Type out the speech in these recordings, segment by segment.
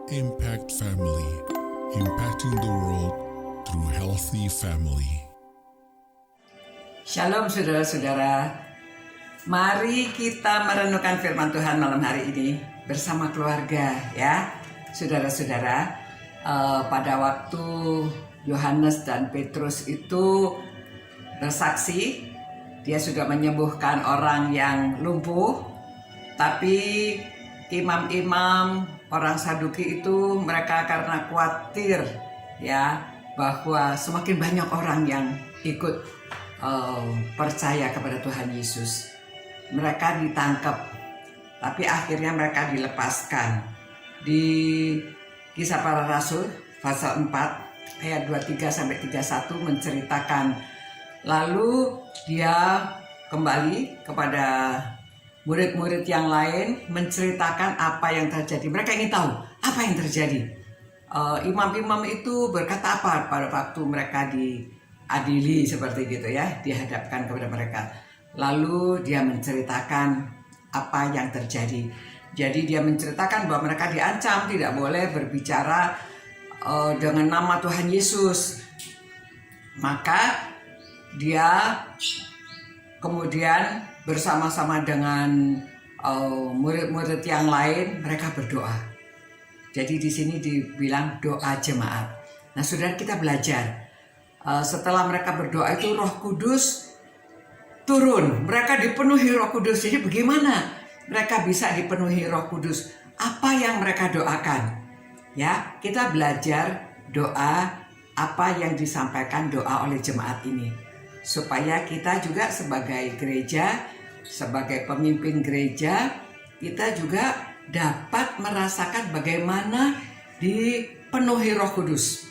Impact Family, impacting the world through healthy family. Shalom saudara-saudara. Mari kita merenungkan firman Tuhan malam hari ini bersama keluarga ya. Saudara-saudara, pada waktu Yohanes dan Petrus itu bersaksi, dia sudah menyembuhkan orang yang lumpuh, tapi imam-imam orang Saduki itu mereka karena khawatir ya bahwa semakin banyak orang yang ikut percaya kepada Tuhan Yesus, mereka ditangkap, tapi akhirnya mereka dilepaskan. Di Kisah Para Rasul pasal 4 ayat 23-31 menceritakan, lalu dia kembali kepada murid-murid yang lain menceritakan apa yang terjadi. Mereka ingin tahu apa yang terjadi. Imam-imam itu berkata apa pada waktu mereka diadili seperti gitu ya, dihadapkan kepada mereka. Lalu dia menceritakan apa yang terjadi. Jadi dia menceritakan bahwa mereka diancam tidak boleh berbicara dengan nama Tuhan Yesus. Maka dia kemudian bersama-sama dengan murid-murid yang lain mereka berdoa. Jadi di sini dibilang doa jemaat. Nah, saudara, kita belajar setelah mereka berdoa itu Roh Kudus turun. Mereka dipenuhi Roh Kudus. Jadi bagaimana mereka bisa dipenuhi Roh Kudus? Apa yang mereka doakan? Ya, kita belajar doa apa yang disampaikan doa oleh jemaat ini, supaya kita juga sebagai gereja, sebagai pemimpin gereja, kita juga dapat merasakan bagaimana dipenuhi Roh Kudus.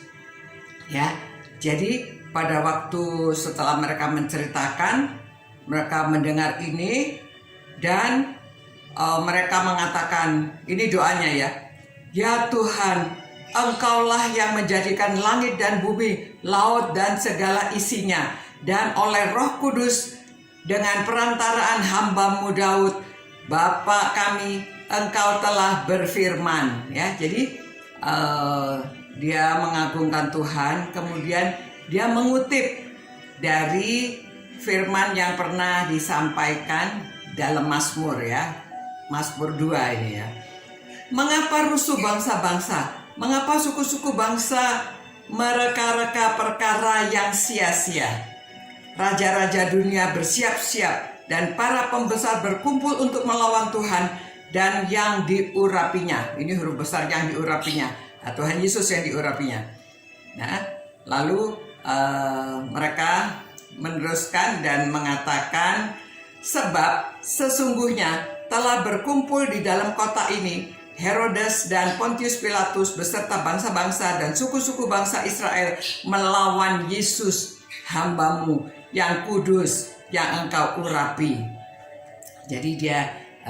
Ya, jadi pada waktu setelah mereka menceritakan, mereka mendengar ini dan mereka mengatakan, ini doanya ya, ya Tuhan, Engkaulah yang menjadikan langit dan bumi, laut dan segala isinya, dan oleh Roh Kudus dengan perantaraan hamba-Mu Daud, Bapa kami, Engkau telah berfirman. Ya, jadi dia mengagungkan Tuhan, kemudian dia mengutip dari firman yang pernah disampaikan dalam Mazmur ya, Mazmur 2 ini ya. Mengapa rusuh bangsa-bangsa? Mengapa suku-suku bangsa mereka-reka perkara yang sia-sia? Raja-raja dunia bersiap-siap dan para pembesar berkumpul untuk melawan Tuhan dan yang diurapinya. Ini huruf besar, yang diurapinya. Tuhan Yesus yang diurapinya. Nah, lalu mereka meneruskan dan mengatakan, sebab sesungguhnya telah berkumpul di dalam kota ini Herodes dan Pontius Pilatus beserta bangsa-bangsa dan suku-suku bangsa Israel melawan Yesus hamba-Mu yang kudus yang Engkau urapi. Jadi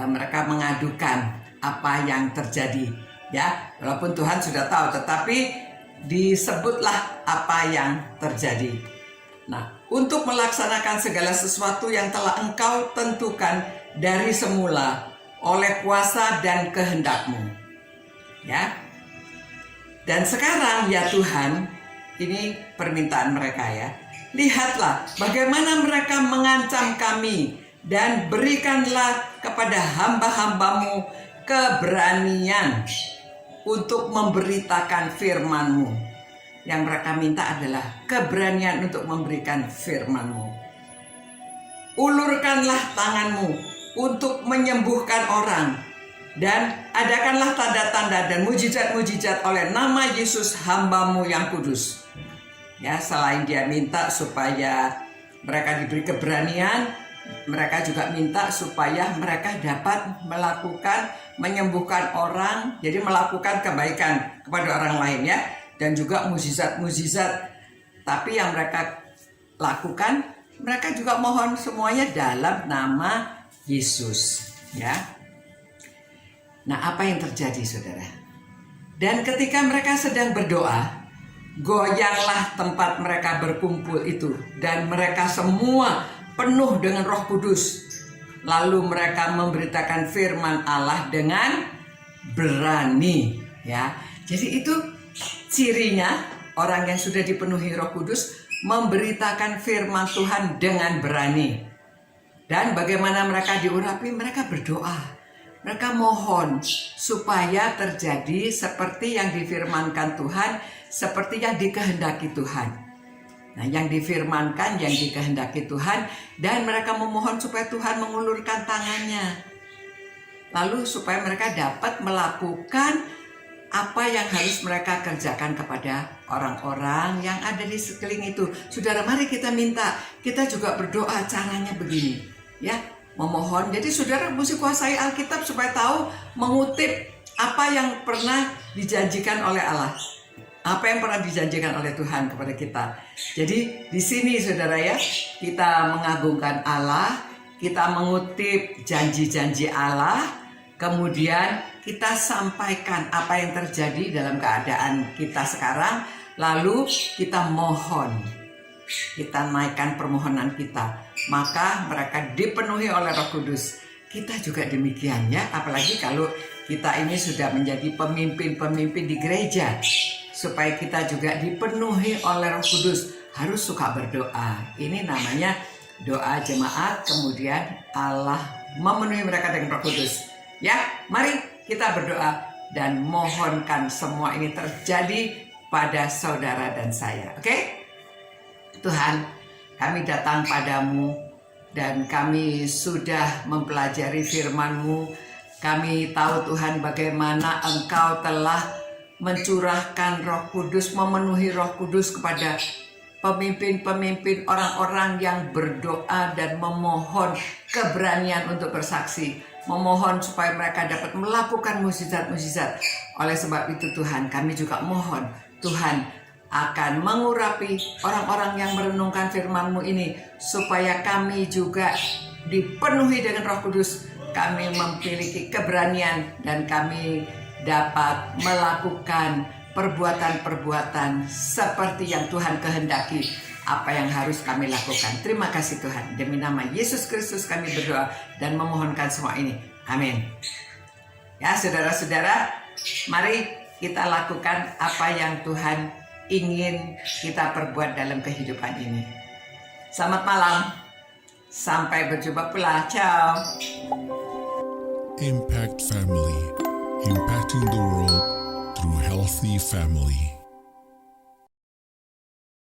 mereka mengadukan apa yang terjadi ya, walaupun Tuhan sudah tahu, tetapi disebutlah apa yang terjadi. Nah, untuk melaksanakan segala sesuatu yang telah Engkau tentukan dari semula oleh kuasa dan kehendak-Mu. Ya. Dan sekarang ya Tuhan, ini permintaan mereka ya. Lihatlah bagaimana mereka mengancam kami, dan berikanlah kepada hamba-hamba-Mu keberanian untuk memberitakan firman-Mu. Yang mereka minta adalah keberanian untuk memberikan firman-Mu. Ulurkanlah tangan-Mu untuk menyembuhkan orang, dan adakanlah tanda-tanda dan mujizat-mujizat oleh nama Yesus hamba-Mu yang kudus. Ya, selain dia minta supaya mereka diberi keberanian, mereka juga minta supaya mereka dapat melakukan menyembuhkan orang, jadi melakukan kebaikan kepada orang lain ya, dan juga mujizat-mujizat. Tapi yang mereka lakukan, mereka juga mohon semuanya dalam nama Yesus ya. Nah, apa yang terjadi saudara? Dan ketika mereka sedang berdoa, goyanglah tempat mereka berkumpul itu, dan mereka semua penuh dengan Roh Kudus. Lalu mereka memberitakan firman Allah dengan berani Ya, jadi itu cirinya orang yang sudah dipenuhi Roh Kudus memberitakan firman Tuhan dengan berani. Dan bagaimana mereka diurapi? Mereka berdoa. Mereka mohon supaya terjadi seperti yang difirmankan Tuhan, seperti yang dikehendaki Tuhan. Nah, yang difirmankan, yang dikehendaki Tuhan, dan mereka memohon supaya Tuhan mengulurkan tangannya. Lalu supaya mereka dapat melakukan apa yang harus mereka kerjakan kepada orang-orang yang ada di sekeliling itu. Saudara, mari kita minta, kita juga berdoa caranya begini, ya. Memohon, jadi saudara mesti kuasai Alkitab supaya tahu mengutip apa yang pernah dijanjikan oleh Allah, apa yang pernah dijanjikan oleh Tuhan kepada kita. Jadi di sini saudara ya, kita mengagungkan Allah, kita mengutip janji-janji Allah, kemudian kita sampaikan apa yang terjadi dalam keadaan kita sekarang, lalu kita mohon, kita naikkan permohonan kita. Maka mereka dipenuhi oleh Roh Kudus. Kita juga demikian ya, apalagi kalau kita ini sudah menjadi pemimpin-pemimpin di gereja. Supaya kita juga dipenuhi oleh Roh Kudus, harus suka berdoa. Ini namanya doa jemaat, kemudian Allah memenuhi mereka dengan Roh Kudus. Ya, mari kita berdoa dan mohonkan semua ini terjadi pada saudara dan saya. Oke? Tuhan, kami datang padamu dan kami sudah mempelajari firman-Mu. Kami tahu Tuhan bagaimana Engkau telah mencurahkan Roh Kudus, memenuhi Roh Kudus kepada pemimpin-pemimpin, orang-orang yang berdoa dan memohon keberanian untuk bersaksi. Memohon supaya mereka dapat melakukan mukjizat-mukjizat. Oleh sebab itu Tuhan, kami juga mohon Tuhan akan mengurapi orang-orang yang merenungkan firman-Mu ini, supaya kami juga dipenuhi dengan Roh Kudus, kami memiliki keberanian dan kami dapat melakukan perbuatan-perbuatan seperti yang Tuhan kehendaki, apa yang harus kami lakukan. Terima kasih Tuhan, demi nama Yesus Kristus kami berdoa dan memohonkan semua ini. Amin. Ya saudara-saudara, mari kita lakukan apa yang Tuhan ingin kita perbuat dalam kehidupan ini. Selamat malam, sampai berjumpa pula. Ciao. Impact Family, impacting the world through healthy family.